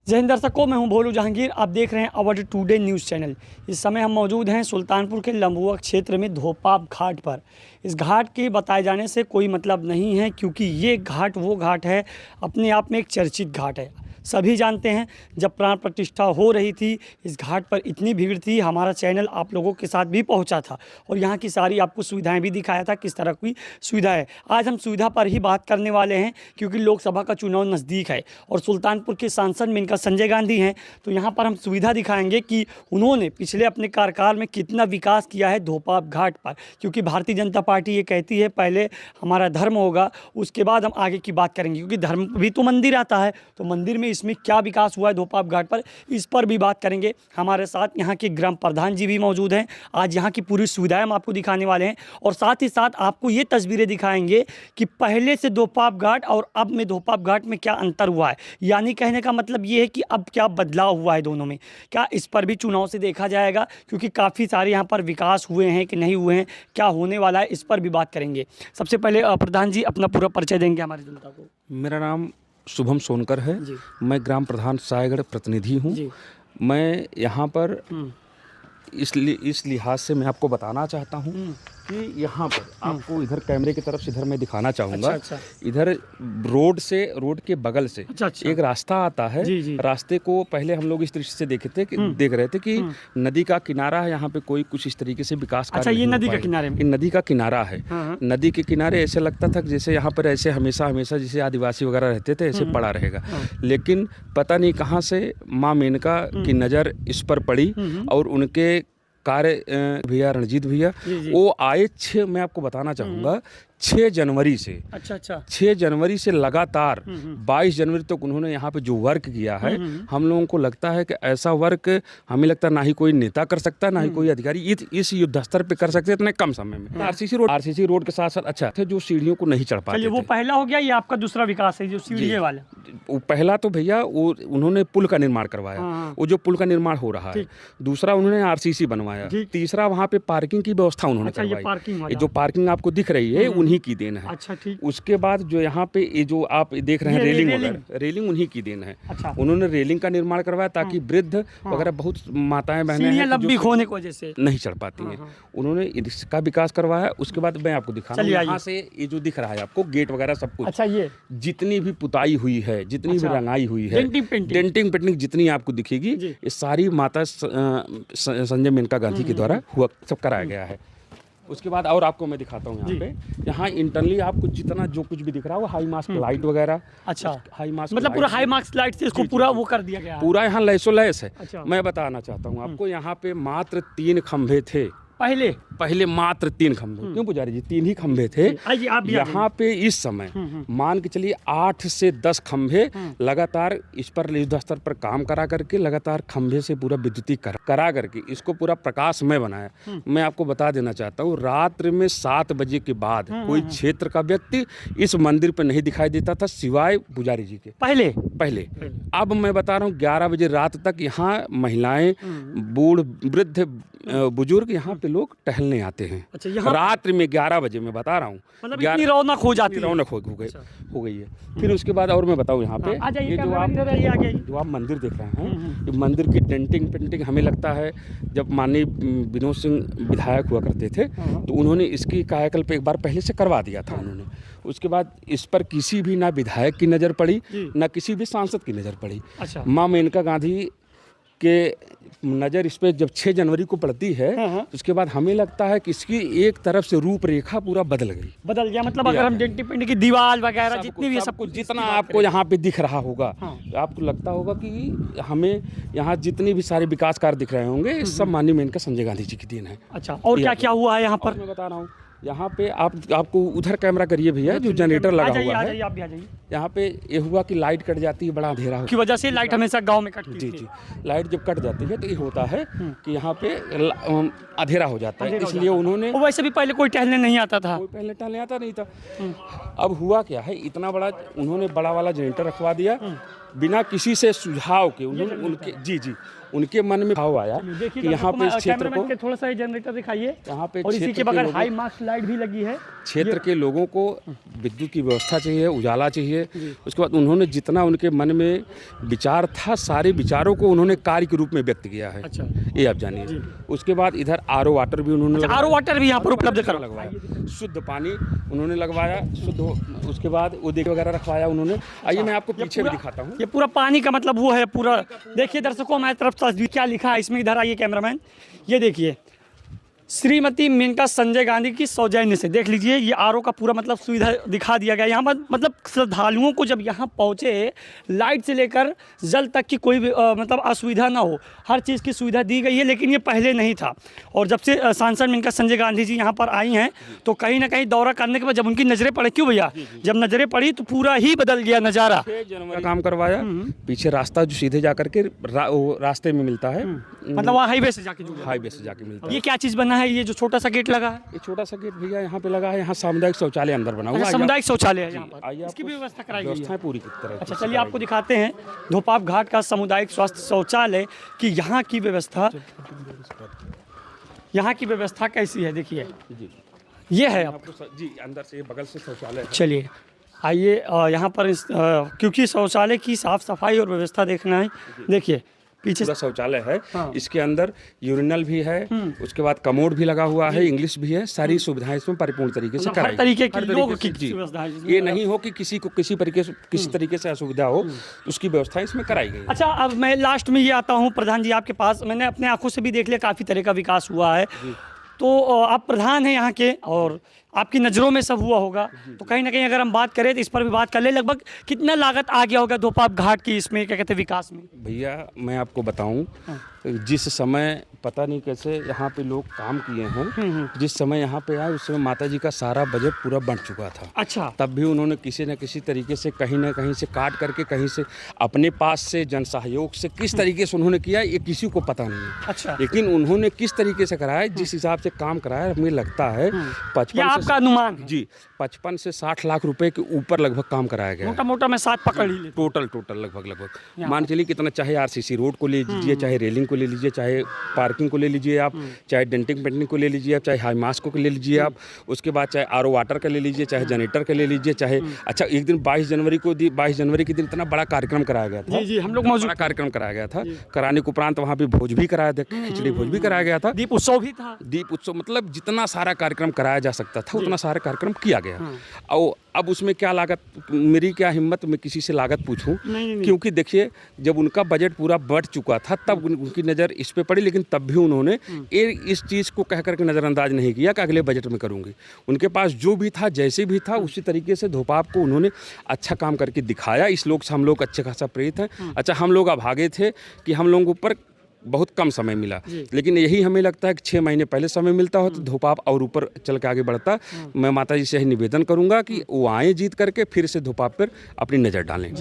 जय हिंद दर्शकों, मैं हूं भोलू जहांगीर। आप देख रहे हैं अवर टुडे न्यूज़ चैनल। इस समय हम मौजूद हैं सुल्तानपुर के लंबुआ क्षेत्र में धोपाप घाट पर। इस घाट के बताए जाने से कोई मतलब नहीं है, क्योंकि ये घाट वो घाट है, अपने आप में एक चर्चित घाट है। सभी जानते हैं, जब प्राण प्रतिष्ठा हो रही थी इस घाट पर इतनी भीड़ थी, हमारा चैनल आप लोगों के साथ भी पहुंचा था और यहाँ की सारी आपको सुविधाएं भी दिखाया था, किस तरह की सुविधा है। आज हम सुविधा पर ही बात करने वाले हैं, क्योंकि लोकसभा का चुनाव नज़दीक है और सुल्तानपुर के सांसद में इनका संजय गांधी हैं। तो यहाँ पर हम सुविधा दिखाएंगे कि उन्होंने पिछले अपने कार्यकाल में कितना विकास किया है धोपाप घाट पर, क्योंकि भारतीय जनता पार्टी ये कहती है पहले हमारा धर्म होगा, उसके बाद हम आगे की बात करेंगे, क्योंकि धर्म भी तो मंदिर आता है। तो मंदिर में इसमें क्या विकास हुआ है धोपाप घाट पर, इस पर भी बात करेंगे। हमारे साथ यहाँ के ग्राम प्रधान जी भी मौजूद हैं। आज यहाँ की पूरी सुविधाएं हम आपको दिखाने वाले हैं और साथ ही साथ आपको ये तस्वीरें दिखाएंगे कि पहले से धोपाप घाट और अब में धोपाप घाट में क्या अंतर हुआ है। यानी कहने का मतलब ये है कि अब क्या बदलाव हुआ है दोनों में, क्या इस पर भी चुनाव से देखा जाएगा, क्योंकि काफ़ी सारे यहाँ पर विकास हुए हैं कि नहीं हुए हैं, क्या होने वाला है, इस पर भी बात करेंगे। सबसे पहले प्रधान जी अपना पूरा परिचय देंगे हमारी जनता को। मेरा नाम शुभम सोनकर है। मैं ग्राम प्रधान सायगढ़ प्रतिनिधि हूँ। मैं यहाँ पर इस लिहाज से मैं आपको बताना चाहता हूँ कि यहाँ पर आपको इधर कैमरे की तरफ से इधर मैं दिखाना चाहूँगा। अच्छा। इधर रोड के बगल से एक रास्ता आता है। रास्ते को पहले हम लोग इस दृष्टि से देख रहे थे कि नदी का किनारा है, यहाँ पे कोई कुछ इस तरीके से विकास कार्य नहीं हो पाए। ये नदी का किनारा है। नदी के किनारे ऐसे लगता था जैसे यहाँ पर ऐसे हमेशा जैसे आदिवासी वगैरह रहते थे ऐसे पड़ा रहेगा, लेकिन पता नहीं कहाँ से माँ मेनका की नज़र इस पर पड़ी और उनके कार्य भैया रणजीत भैया वो आए। मैं आपको बताना चाहूँगा 6 जनवरी से 6 जनवरी से लगातार 22 जनवरी तक उन्होंने यहाँ पे जो वर्क किया है, हम लोगों को लगता है कि ऐसा वर्क हमें लगता है ना ही कोई नेता कर सकता है, ना ही कोई अधिकारी इस युद्ध स्तर पे कर सकते हैं इतने कम समय में। आरसीसी रोड के साथ साथ अच्छा थे जो सीढ़ियों को नहीं चढ़ पाते। वो पहला हो गया, ये आपका दूसरा विकास है जो सीढ़ी वाला। वो पहला तो भैया वो उन्होंने पुल का निर्माण करवाया, वो जो पुल का निर्माण हो रहा है। दूसरा उन्होंने आरसीसी बनवाया। तीसरा वहाँ पे पार्किंग की व्यवस्था उन्होंने करवाई। ये जो पार्किंग आपको दिख रही है उन्हीं की देन है। अच्छा, ठीक। उसके बाद जो यहाँ पे ये जो आप देख रहे हैं रेलिंग उन्हीं की देन है। अच्छा। उन्होंने रेलिंग का निर्माण करवाया ताकि वृद्ध वगैरह बहुत माताएं बहनें लंबी होने की वजह से नहीं चढ़ पाती हैं, उन्होंने इसका विकास करवाया। उसके बाद मैं आपको दिखा रहा हूँ, यहाँ से ये जो दिख रहा है आपको गेट वगैरह सब कुछ। अच्छा, ये जितनी भी पुताई हुई है, जितनी भी रंगाई हुई है, डेंटिंग पेंटिंग जितनी आपको दिखेगी, ये सारी माता संजय मेनका गांधी के द्वारा हुआ सब कराया गया है। उसके बाद और आपको मैं दिखाता हूँ यहाँ इंटरनली आपको जितना जो कुछ भी दिख रहा है वो हाई मास्क लाइट वगैरह। अच्छा, हाई मास्क मतलब पूरा हाई मास्क लाइट से इसको पूरा वो कर दिया गया है। पूरा यहाँ लैस है। अच्छा। मैं बताना चाहता हूँ आपको, यहाँ पे मात्र 3 खंभे थे पहले मात्र 3 खंभे। क्यों पुजारी जी, 3 ही खंभे थे। यहाँ पे इस समय मान के चलिए 8 से 10 खंभे लगातार इस पर युद्ध स्तर पर काम करा करके लगातार खंभे से पूरा विद्युतीकरण करा करके इसको पूरा प्रकाशमय बनाया। मैं आपको बता देना चाहता हूँ, रात्रि में 7 बजे के बाद कोई क्षेत्र का व्यक्ति इस मंदिर पर नहीं दिखाई देता था सिवाय पुजारी जी के। पहले अब मैं बता रहा हूँ 11 बजे रात तक यहाँ महिलाएं, बूढ़, वृद्ध, बुजुर्ग यहाँ पे लोग टहलने आते हैं। अच्छा, रात्रि में 11 बजे मैं बता रहा हूँ, मतलब इतनी रौनक हो जाती है। रौनक हो गई है। फिर उसके बाद और मैं बताऊँ यहाँ पे ये जो आप मंदिर देख रहे हैं, ये मंदिर की डेंटिंग पेंटिंग हमें लगता है जब माननीय विनोद सिंह विधायक हुआ करते थे तो उन्होंने इसकी कायाकल्प एक बार पहले से करवा दिया था उन्होंने। उसके बाद इस पर किसी भी ना विधायक की नज़र पड़ी, ना किसी भी सांसद की नज़र पड़ी। अच्छा। माँ मेनका गांधी के नज़र इस पे जब 6 जनवरी को पड़ती है तो उसके बाद हमें लगता है कि इसकी एक तरफ से रूपरेखा पूरा बदल गया। मतलब अगर हम डेंटिंग पेंटिंग की दीवार वगैरह जितनी भी सब कुछ जितना आपको यहाँ पे दिख रहा होगा, आपको लगता होगा कि हमें यहाँ जितनी भी सारे विकास कार्य दिख रहे होंगे सब माननीय मेनका संजय गांधी जी की देन है। अच्छा, और क्या क्या हुआ है यहाँ पर मैं बता रहा हूँ। यहाँ पे आपको उधर कैमरा करिए भैया, जो जनरेटर लगा हुआ है यहाँ पे ये हुआ कि लाइट कट जाती है, बड़ा अंधेरा की वजह से लाइट हमेशा गांव में कटती है। जी, लाइट जब कट जाती है तो ये होता है कि यहाँ पे अंधेरा हो जाता है, इसलिए उन्होंने वैसे भी पहले कोई टहलने नहीं आता था, पहले टहलने आता नहीं था। अब हुआ क्या है, इतना बड़ा उन्होंने बड़ा वाला जनरेटर रखवा दिया बिना किसी से सुझाव के उन्होंने उनके उनके मन में भाव आया कि यहाँ पे इस क्षेत्र को थोड़ा सा जनरेटर दिखाइए, यहाँ पे और इसी के बगैर हाई मास्ट लाइट भी लगी है। क्षेत्र के लोगों को विद्युत की व्यवस्था चाहिए, उजाला चाहिए। उसके बाद उन्होंने जितना उनके मन में विचार था, सारे विचारों को उन्होंने कार्य के रूप में व्यक्त किया है। अच्छा, ये आप जानिए। उसके बाद इधर आरओ वाटर भी उन्होंने आरओ वाटर भी यहाँ पर उपलब्ध लगवाया, शुद्ध पानी उन्होंने लगवाया, शुद्ध। उसके बाद वो देख वगैरह रखवाया उन्होंने। आइए मैं आपको पीछे भी दिखाता हूँ। ये पूरा पानी का मतलब वो है पूरा। देखिए दर्शकों, हमारी तरफ से क्या लिखा है इसमें, इधर आइए कैमरामैन, ये देखिए, श्रीमती मेनका संजय गांधी की सौजन्य से, देख लीजिए ये आरओ का पूरा मतलब सुविधा दिखा दिया गया। यहाँ पर मतलब श्रद्धालुओं को जब यहाँ पहुँचे, लाइट से लेकर जल तक की कोई भी मतलब असुविधा ना हो, हर चीज़ की सुविधा दी गई है। लेकिन ये पहले नहीं था, और जब से सांसद मेनका संजय गांधी जी यहाँ पर आई हैं, तो कहीं ना कहीं दौरा करने के बाद जब उनकी नज़रें पड़ी, क्यों भैया, जब नज़रें पड़ी तो पूरा ही बदल गया नज़ारा। काम करवाया, पीछे रास्ता जो सीधे जा करके रास्ते में मिलता है, मतलब वहाँ हाईवे से जाके मिलता है। ये क्या चीज़ बना है, ये जो छोटा सा गेट लगा है? ये छोटा सा गेट भैया यहाँ पे लगा है। यहाँ सामुदायिक शौचालय अंदर बना हुआ है। सामुदायिक शौचालय है यहाँ पर, इसकी भी व्यवस्था कराई गई है पूरी तरह। अच्छा, चलिए आपको दिखाते हैं धोपाप घाट का सामुदायिक स्वास्थ्य शौचालय की यहाँ की व्यवस्था कैसी है। देखिए ये है आपको जी, अंदर से बगल से शौचालय। चलिए आइए यहाँ पर क्योंकि शौचालय की साफ सफाई और व्यवस्था देखना है। देखिए पीछे पूरा शौचालय है। इसके अंदर यूरिनल भी है, उसके बाद कमोड भी लगा हुआ है, इंग्लिश भी है, सारी सुविधाएं इसमें परिपूर्ण तरीके से कराई। हर तरीके की लोग की सुविधा है। ये नहीं हो कि किसी को किसी तरीके से असुविधा हो, उसकी व्यवस्था इसमें कराई गई। अच्छा, अब मैं लास्ट में ये आता हूँ प्रधान जी आपके पास। मैंने अपने आंखों से भी देख लिया, काफ़ी तरह का विकास हुआ है। तो आप प्रधान हैं यहाँ के, और आपकी नज़रों में सब हुआ होगा, तो कहीं ना कहीं अगर हम बात करें तो इस पर भी बात कर ले, लगभग कितना लागत आ गया होगा धोपाप घाट की इसमें, क्या कहते हैं, विकास में? भैया मैं आपको बताऊं, जिस समय पता नहीं कैसे यहाँ पे लोग काम किए हैं, जिस समय यहाँ पे आए उस समय माता जी का सारा बजट पूरा बन चुका था। अच्छा, तब भी उन्होंने किसी न किसी तरीके से कहीं ना कहीं से काट करके, कहीं से अपने पास से जन सहयोग से किस तरीके से उन्होंने किया, ये किसी को पता नहीं है। अच्छा, लेकिन उन्होंने किस तरीके से कराया, जिस हिसाब से काम कराया, हमें लगता है 55 का अनुमान है? जी, 55 से 60 लाख रुपए के ऊपर लगभग काम कराया गया। मोटा मैं 7 पकड़ ही लेता। टोटल लगभग मान चलिए कितना, चाहे आरसीसी रोड को ले लीजिए, चाहे रेलिंग को ले लीजिए, चाहे पार्किंग को ले लीजिए आप, चाहे डेंटिंग पेंटिंग को ले लीजिए आप, चाहे हाई मास्क को ले लीजिए आप, उसके बाद चाहे आरओ वाटर का ले लीजिए, चाहे जनरेटर का ले लीजिए, चाहे अच्छा एक दिन 22 जनवरी के दिन इतना बड़ा कार्यक्रम कराया गया था। जी, हम लोग मौजूद कार्यक्रम कराया गया था। कराने के उपरांत वहाँ पे भोज भी कराया था, खिचड़ी भोज भी कराया गया था, दीप उत्सव भी था। दीप उत्सव मतलब जितना सारा कार्यक्रम कराया जा सकता था उतना सारा कार्यक्रम किया गया। और अब उसमें क्या लागत, मेरी क्या हिम्मत मैं किसी से लागत पूछूं, क्योंकि देखिए जब उनका बजट पूरा बढ़ चुका था तब उनकी नज़र इस पे पड़ी, लेकिन तब भी उन्होंने इस चीज़ को कह करके नज़रअंदाज नहीं किया कि अगले बजट में करूंगी। उनके पास जो भी था, जैसे भी था, उसी तरीके से धोपाप को उन्होंने अच्छा काम करके दिखाया। इस लोग से हम लोग अच्छे खासा प्रेरित हैं। अच्छा, हम लोग अभागे थे कि हम लोगों पर बहुत कम समय मिला, लेकिन यही हमें लगता है कि 6 महीने पहले समय मिलता हो तो धोपाप और ऊपर चल के आगे बढ़ता। मैं माता जी से यही निवेदन करूंगा कि वो आए जीत करके फिर से धोपाप पर अपनी नज़र डालें।